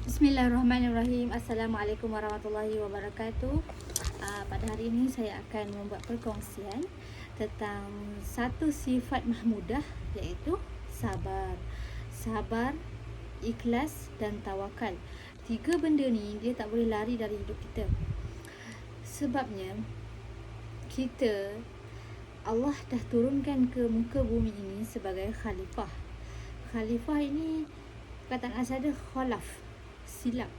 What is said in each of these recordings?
Bismillahirrahmanirrahim. Assalamualaikum warahmatullahi wabarakatuh. Pada hari ini saya akan membuat perkongsian tentang satu sifat mahmudah, iaitu sabar. Sabar, ikhlas dan tawakal. Tiga benda ni dia tak boleh lari dari hidup kita. Sebabnya Allah dah turunkan ke muka bumi ini sebagai khalifah. Khalifah ini perkataan asal dia khalaf, silap,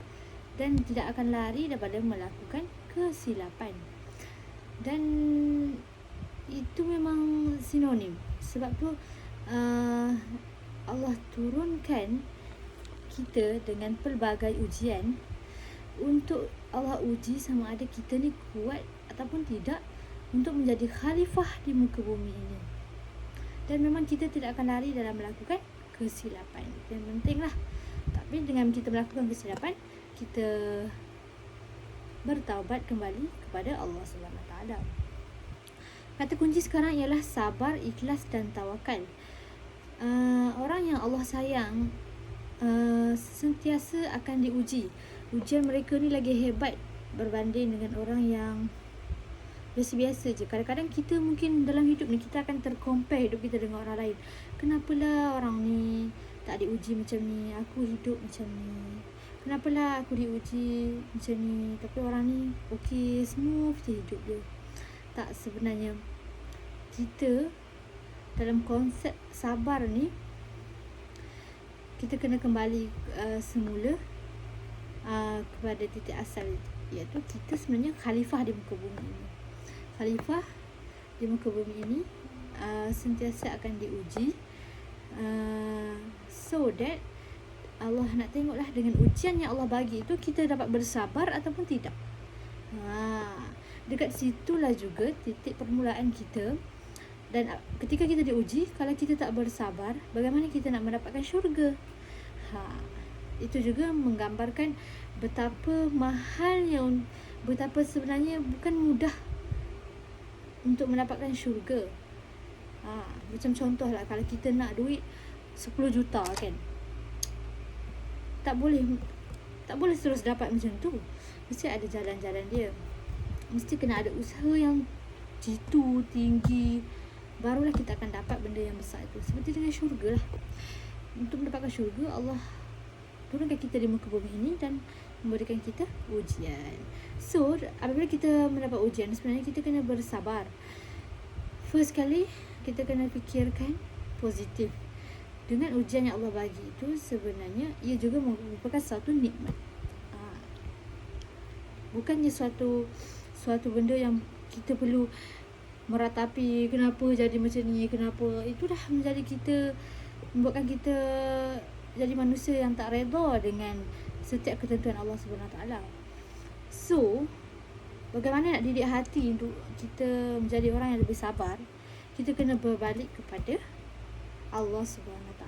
dan tidak akan lari daripada melakukan kesilapan. Dan itu memang sinonim. Sebab tu Allah turunkan kita dengan pelbagai ujian untuk Allah uji sama ada kita ni kuat ataupun tidak untuk menjadi khalifah di muka bumi ini. Dan memang kita tidak akan lari dalam melakukan kesilapan. Yang pentinglah. Tapi dengan kita melakukan kesilapan, kita bertaubat kembali kepada Allah SWT. Kata kunci sekarang ialah sabar, ikhlas dan tawakal. Orang yang Allah sayang sentiasa akan diuji. Ujian mereka ni lagi hebat berbanding dengan orang yang biasa-biasa je. Kadang-kadang kita mungkin dalam hidup ni kita akan tercompare hidup kita dengan orang lain. Kenapalah orang ni tak diuji macam ni, aku hidup macam ni. Kenapalah aku diuji macam ni, tapi orang ni okey, smooth je hidup dia. Tak, sebenarnya kita dalam konsep sabar ni, kita kena kembali semula kepada titik asal, iaitu kita sebenarnya khalifah di muka bumi ini. Khalifah di muka bumi ini sentiasa akan diuji, so that Allah nak tengoklah dengan ujian yang Allah bagi itu kita dapat bersabar ataupun tidak. Dekat situlah juga titik permulaan kita. Dan ketika kita diuji, kalau kita tak bersabar, bagaimana kita nak mendapatkan syurga? Itu juga menggambarkan betapa mahalnya, betapa sebenarnya bukan mudah untuk mendapatkan syurga. Macam contohlah, kalau kita nak duit 10 juta kan, tak boleh terus dapat macam tu. Mesti ada jalan-jalan dia. Mesti kena ada usaha yang jitu, tinggi, barulah kita akan dapat benda yang besar itu. Seperti dengan syurga lah. Untuk mendapatkan syurga, Allah turunkan kita di muka bumi ini dan memberikan kita ujian. So, apabila kita mendapat ujian, sebenarnya kita kena bersabar. First kali, kita kena fikirkan positif. Dengan ujian yang Allah bagi itu, sebenarnya ia juga merupakan satu nikmat. Bukannya suatu benda yang kita perlu meratapi, kenapa jadi macam ni, kenapa. Itu dah membuatkan kita jadi manusia yang tak redha dengan setiap ketentuan Allah SWT. So, bagaimana nak didik hati untuk kita menjadi orang yang lebih sabar? Kita kena berbalik kepada Allah SWT.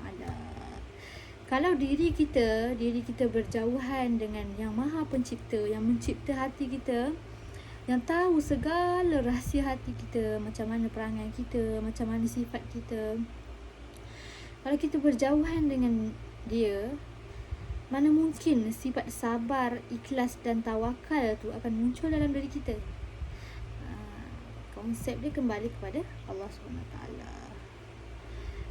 Kalau diri kita berjauhan dengan yang Maha Pencipta, yang mencipta hati kita, yang tahu segala rahsia hati kita, macam mana perangai kita, macam mana sifat kita. Kalau kita berjauhan dengan dia, mana mungkin sifat sabar, ikhlas dan tawakal tu akan muncul dalam diri kita. Konsep dia kembali kepada Allah SWT.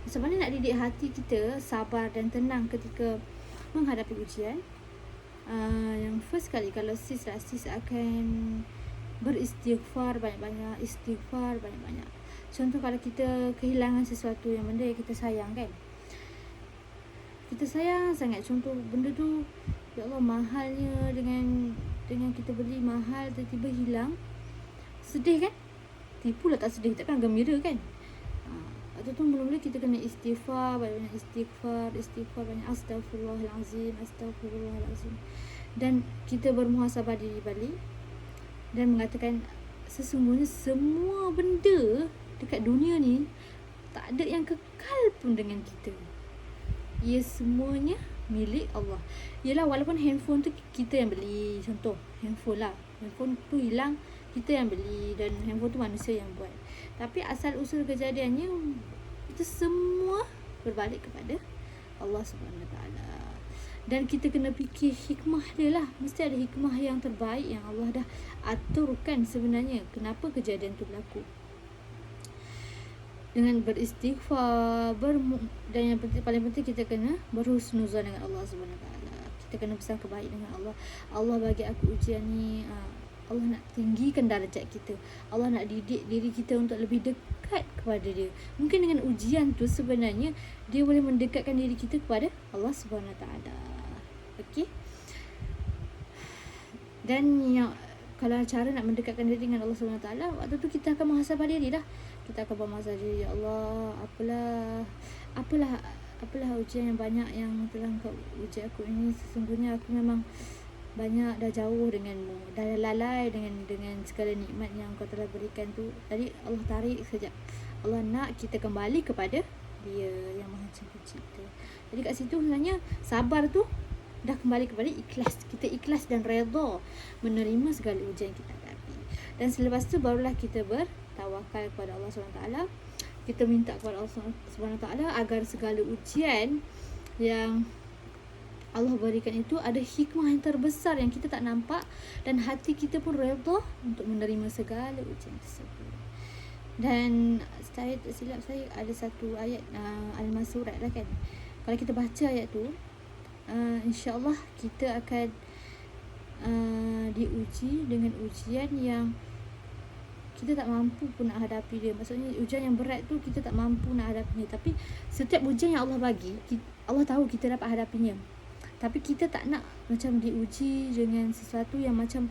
Macam mana nak didik hati kita sabar dan tenang ketika menghadapi ujian? Yang first kali, kalau sis akan beristighfar banyak-banyak. Contoh, kalau kita kehilangan sesuatu yang benda yang kita sayang kan, kita sayang sangat. Contoh, benda tu ya Allah mahalnya, dengan kita beli mahal, tiba-tiba hilang. Sedih kan? Tipulah tak sedih, takkan gembira kan? Atau tu mula-mula kita kena istighfar, banyak istighfar banyak, Astaghfirullahalazim. Dan kita bermuhasabah diri balik dan mengatakan, sesungguhnya semua benda dekat dunia ni tak ada yang kekal pun dengan kita. Ia semuanya milik Allah. Yelah, walaupun handphone tu kita yang beli, contoh handphone lah, handphone tu hilang, kita yang beli, dan handphone tu manusia yang buat. Tapi asal usul kejadiannya, itu semua berbalik kepada Allah SWT. Dan kita kena fikir hikmah dia lah. Mesti ada hikmah yang terbaik yang Allah dah aturkan sebenarnya kenapa kejadian tu berlaku. Dengan beristighfar, dan yang paling penting kita kena berhusnuzan dengan Allah Subhanahu Taala. Kita kena pesan kebaik dengan Allah. Allah bagi aku ujian ni, Allah nak tinggikan darjat kita. Allah nak didik diri kita untuk lebih dekat kepada dia. Mungkin dengan ujian tu sebenarnya dia boleh mendekatkan diri kita kepada Allah Subhanahu Taala. Okey. Dan yang kalau cara nak mendekatkan diri dengan Allah Subhanahu Taala, waktu tu kita akan muhasabah diri dah. Kita akan bermuhasabah diri, ya Allah, apalah ujian yang banyak yang telah Kau uji aku ini. Sesungguhnya aku memang banyak dah jauh denganmu, dah lalai dengan segala nikmat yang Kau telah berikan tu. Tadi Allah tarik sekejap. Allah nak kita kembali kepada Dia yang Maha Pencipta. Jadi kat situ sebenarnya sabar tu dah kembali kepada ikhlas. Kita ikhlas dan redha menerima segala ujian kita hadapi. Dan selepas tu barulah kita bertawakal kepada Allah SWT. Kita minta kepada Allah SWT agar segala ujian yang Allah berikan itu ada hikmah yang terbesar yang kita tak nampak, dan hati kita pun redha untuk menerima segala ujian tersebut. Dan saya tak silap saya ada satu ayat Al-Masurat lah kan. Kalau kita baca ayat tu, insya-Allah kita akan diuji dengan ujian yang kita tak mampu pun nak hadapi dia. Maksudnya ujian yang berat tu kita tak mampu nak hadapinya. Tapi setiap ujian yang Allah bagi, Allah tahu kita dapat hadapinya. Tapi kita tak nak macam diuji dengan sesuatu yang macam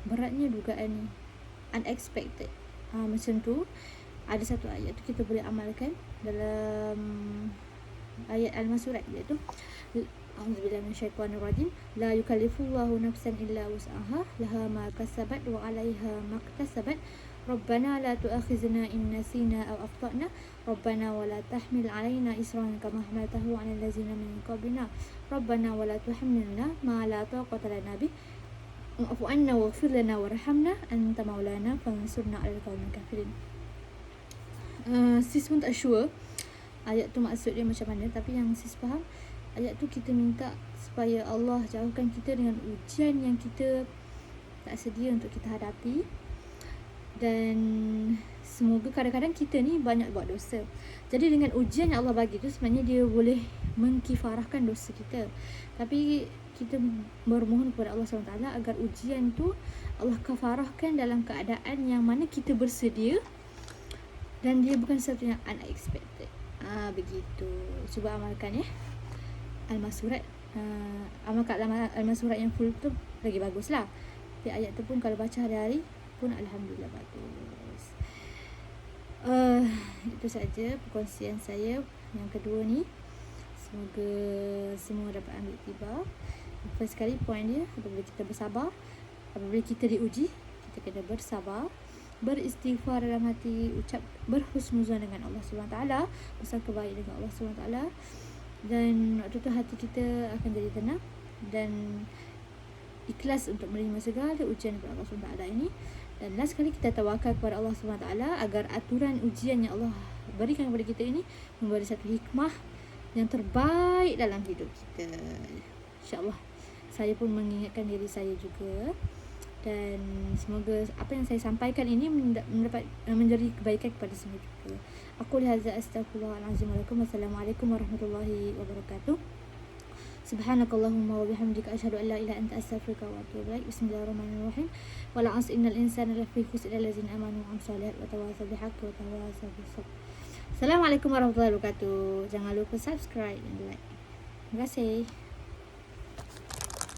beratnya dugaan ni, unexpected. Macam tu. Ada satu ayat tu kita boleh amalkan dalam ayat Al-Masurat, iaitu A'udzubillahi minasyaitonirrajim. La yukallifullahu nafsan illa wus'aha, laha ma kasabat wa 'alaiha ma iktasabat. Rabbana la tu'akhizna in nasina aw akhtana. Rabbana wa la tahmil 'alaina isran kama hamaltahu 'alal ladzina min qablina. Rabbana wa la tuhammilna ma la taqata lana bih. Wa'fu 'anna waghfir lana warhamna anta maulana fansurna 'alal qaumil kafirin. Sis pun tak sure ayat tu maksud dia macam mana, tapi yang sis faham, ayat tu kita minta supaya Allah jauhkan kita dengan ujian yang kita tak sedia untuk kita hadapi. Dan semoga kadang-kadang kita ni banyak buat dosa. Jadi dengan ujian yang Allah bagi tu sebenarnya dia boleh mengkifarahkan dosa kita. Tapi kita bermohon kepada Allah SWT agar ujian tu Allah kafarahkan dalam keadaan yang mana kita bersedia, dan dia bukan sesuatu yang unexpected. Begitu. Cuba amalkan ya. Al-Masurat. Amalkan Al-Masurat yang full tu lagi bagus lah. Tapi ayat tu pun kalau baca hari-hari pun alhamdulillah bagus. Itu saja perkongsian saya yang kedua ni. Semoga semua dapat ambil tiba. First sekali poin dia, apabila kita bersabar, apabila kita diuji, kita kena bersabar, beristighfar dalam hati, ucap berhusnuzan dengan Allah SWT, pesan kebaik dengan Allah SWT. Dan waktu tu hati kita akan jadi tenang dan ikhlas untuk menerima segala ujian daripada Allah SWT ini. Dan last sekali kita tawakal kepada Allah SWT agar aturan ujian yang Allah berikan kepada kita ini memberi satu hikmah yang terbaik dalam hidup kita. InsyaAllah saya pun mengingatkan diri saya juga, dan semoga apa yang saya sampaikan ini mendapat menjadi kebaikan kepada semua juga. Aku lihat astagfirullahalazim. Wassalamualaikum warahmatullahi wabarakatuh. Subhanakallahumma wa bihamdika asyhadu an la ilaha illa anta astaghfiruka wa atubu ilaik. Bismillahirrahmanirrahim. Wal 'asri innal insana lafi khusr illa allazina amanu wa 'amilus shalihat wa tawasaw bil haqqi wa tawasaw bis sabr. Assalamualaikum warahmatullahi wabarakatuh. Jangan lupa subscribe dan like. Terima kasih.